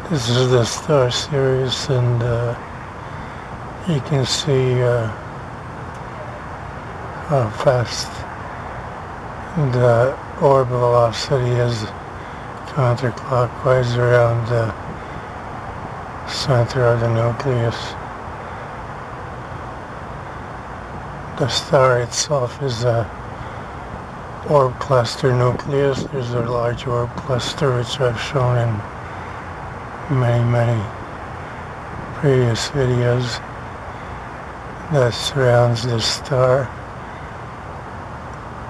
This is the star Sirius, and you can see how fast the orb velocity is counterclockwise around the center of the nucleus. The star itself is a orb cluster nucleus. There's a large orb cluster which I've shown in many previous videos that surrounds this star.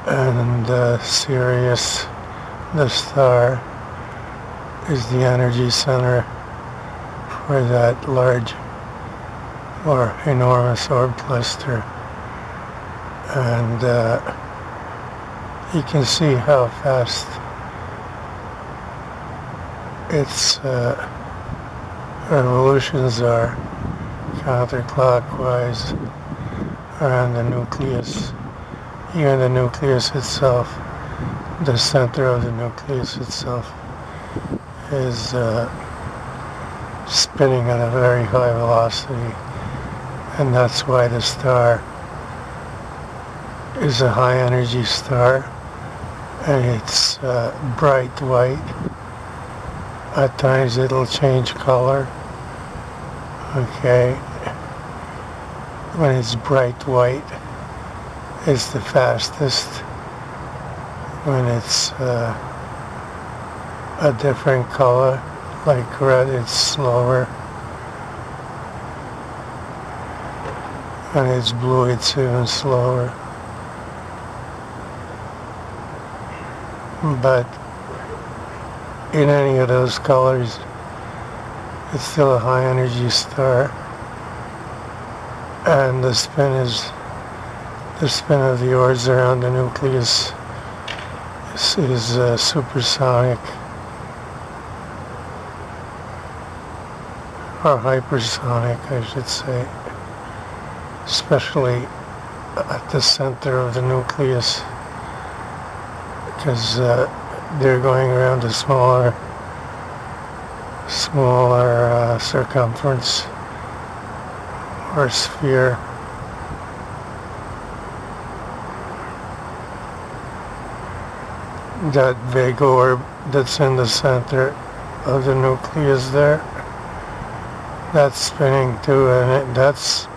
And Sirius, the star, is the energy center for that large or enormous orb cluster. And you can see how fast its revolutions are counterclockwise around the nucleus. Even the nucleus itself, the center of the nucleus itself, is spinning at a very high velocity, and that's why the star is a high energy star, and it's bright white. At times it'll change color. Okay, when it's bright white, it's the fastest. When it's a different color, like red, it's slower. When it's blue, it's even slower. But in any of those colors, it's still a high energy star, and the spin of the orbs around the nucleus is supersonic or hypersonic, I should say, especially at the center of the nucleus, because they're going around a smaller circumference or sphere. That big orb that's in the center of the nucleus there, that's spinning too, and that's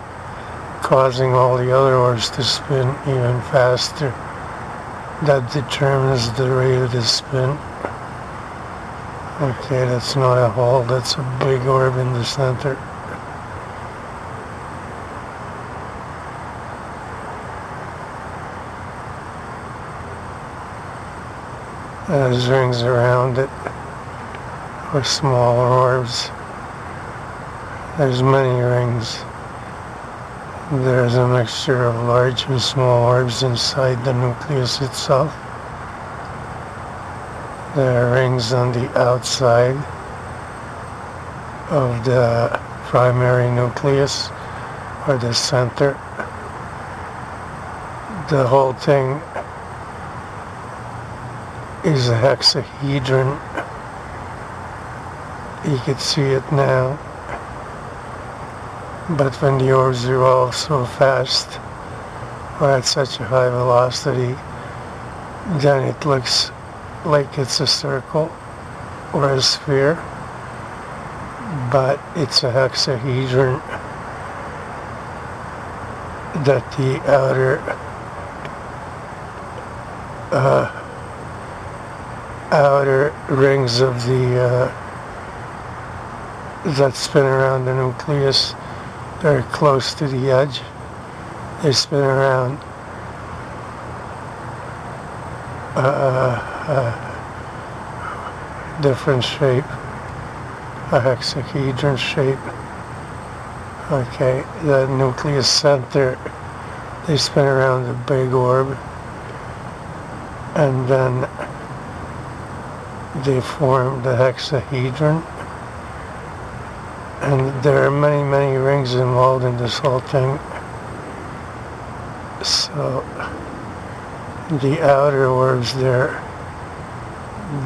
causing all the other orbs to spin even faster. That determines the rate of the spin. Okay, that's not a hole, that's a big orb in the center. There's rings around it, or smaller orbs. There's many rings. There's a mixture of large and small orbs inside the nucleus itself. There are rings on the outside of the primary nucleus, or the center. The whole thing is a hexahedron. You can see it now. But when the orbs revolve so fast, or at such a high velocity, then it looks like it's a circle or a sphere, but it's a hexahedron that the outer rings of the that spin around the nucleus, they're close to the edge. They spin around different shape, a hexahedron shape. Okay, the nucleus center, they spin around the big orb, and then they form the hexahedron. And there are many rings involved in this whole thing. So the outer orbs there,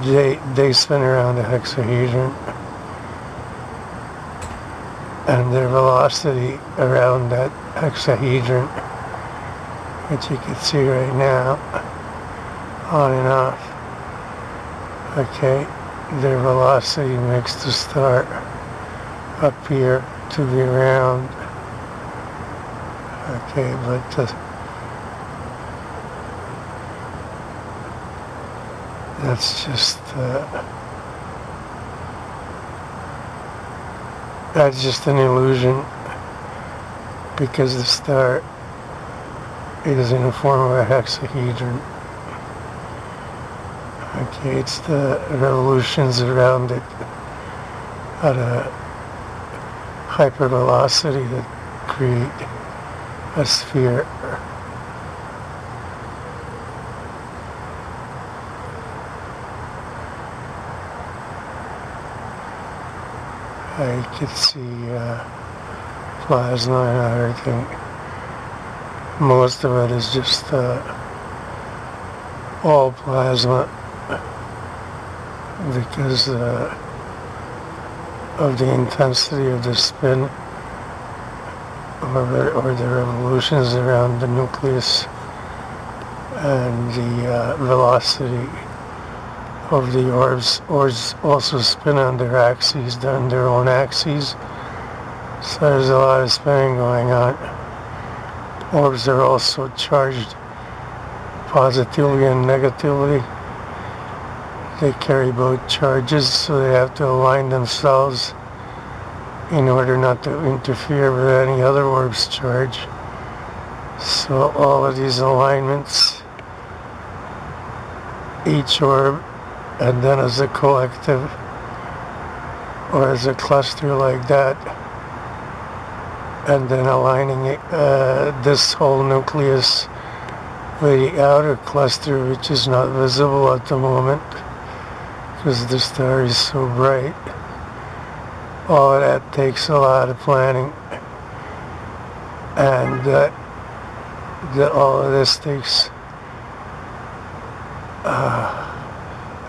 they spin around the hexahedron, and their velocity around that hexahedron, which you can see right now, on and off. Okay, their velocity makes the star up here to be round. Okay, but that's just an illusion, because the star is in the form of a hexahedron. Okay, it's the revolutions around it at a hypervelocity that create a sphere. I could see plasma and everything. Most of it is just all plasma, because of the intensity of the spin, or the revolutions around the nucleus, and the velocity of the orbs also spin on their axes, on their own axes. So there's a lot of spinning going on. Orbs are also charged positively and negatively. They carry both charges, so they have to align themselves in order not to interfere with any other orb's charge. So all of these alignments, each orb, and then as a collective, or as a cluster like that, and then aligning it, this whole nucleus with the outer cluster, which is not visible at the moment because the star is so bright. All of that takes a lot of planning, and all of this takes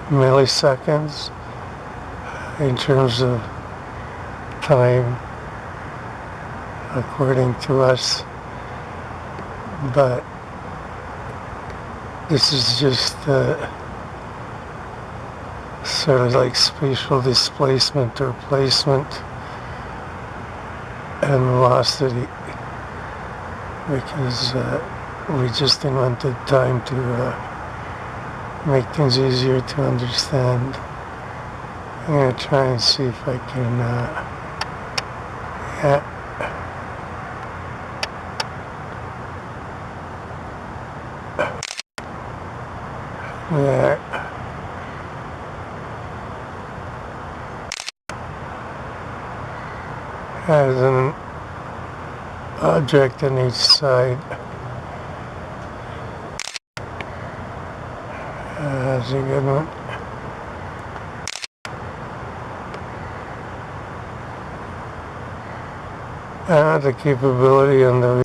milliseconds in terms of time, according to us. But this is just sort of like spatial displacement or placement and velocity, because we just invented time to make things easier to understand. I'm going to try and see if I can yeah. There. Has an object on each side. That's a good one. The capability on the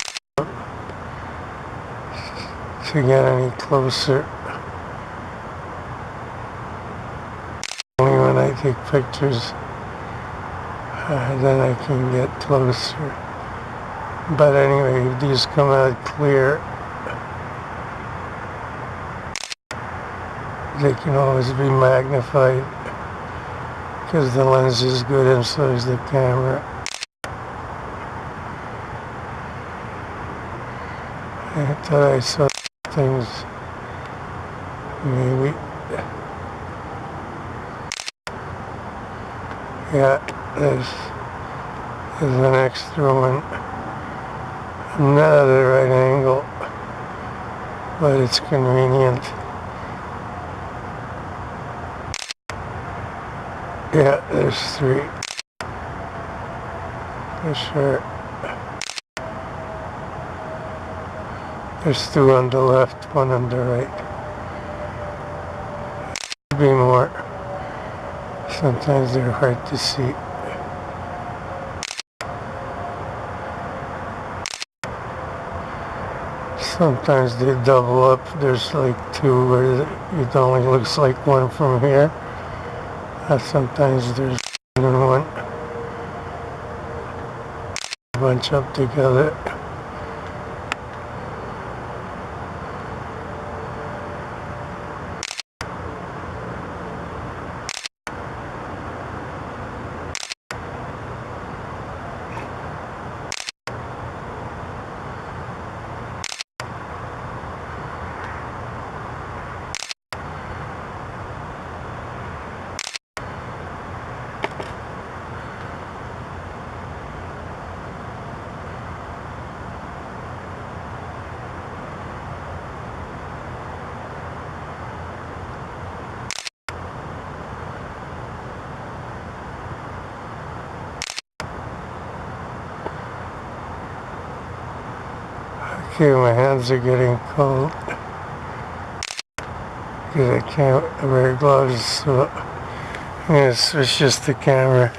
to get any closer. Only when I take pictures, then I can get closer. But anyway, if these come out clear, they can always be magnified, because the lens is good and so is the camera. I thought I saw things, maybe. Yeah, there's an extra one. Not at the right angle, but it's convenient. Yeah, there's three. For sure. There's two on the left, one on the right. Could be more. Sometimes they're hard to see. Sometimes they double up. There's like two where it only looks like one from here. Sometimes there's one. bunch up together. Okay, my hands are getting cold because I can't wear gloves, so I'm going to switch just the camera.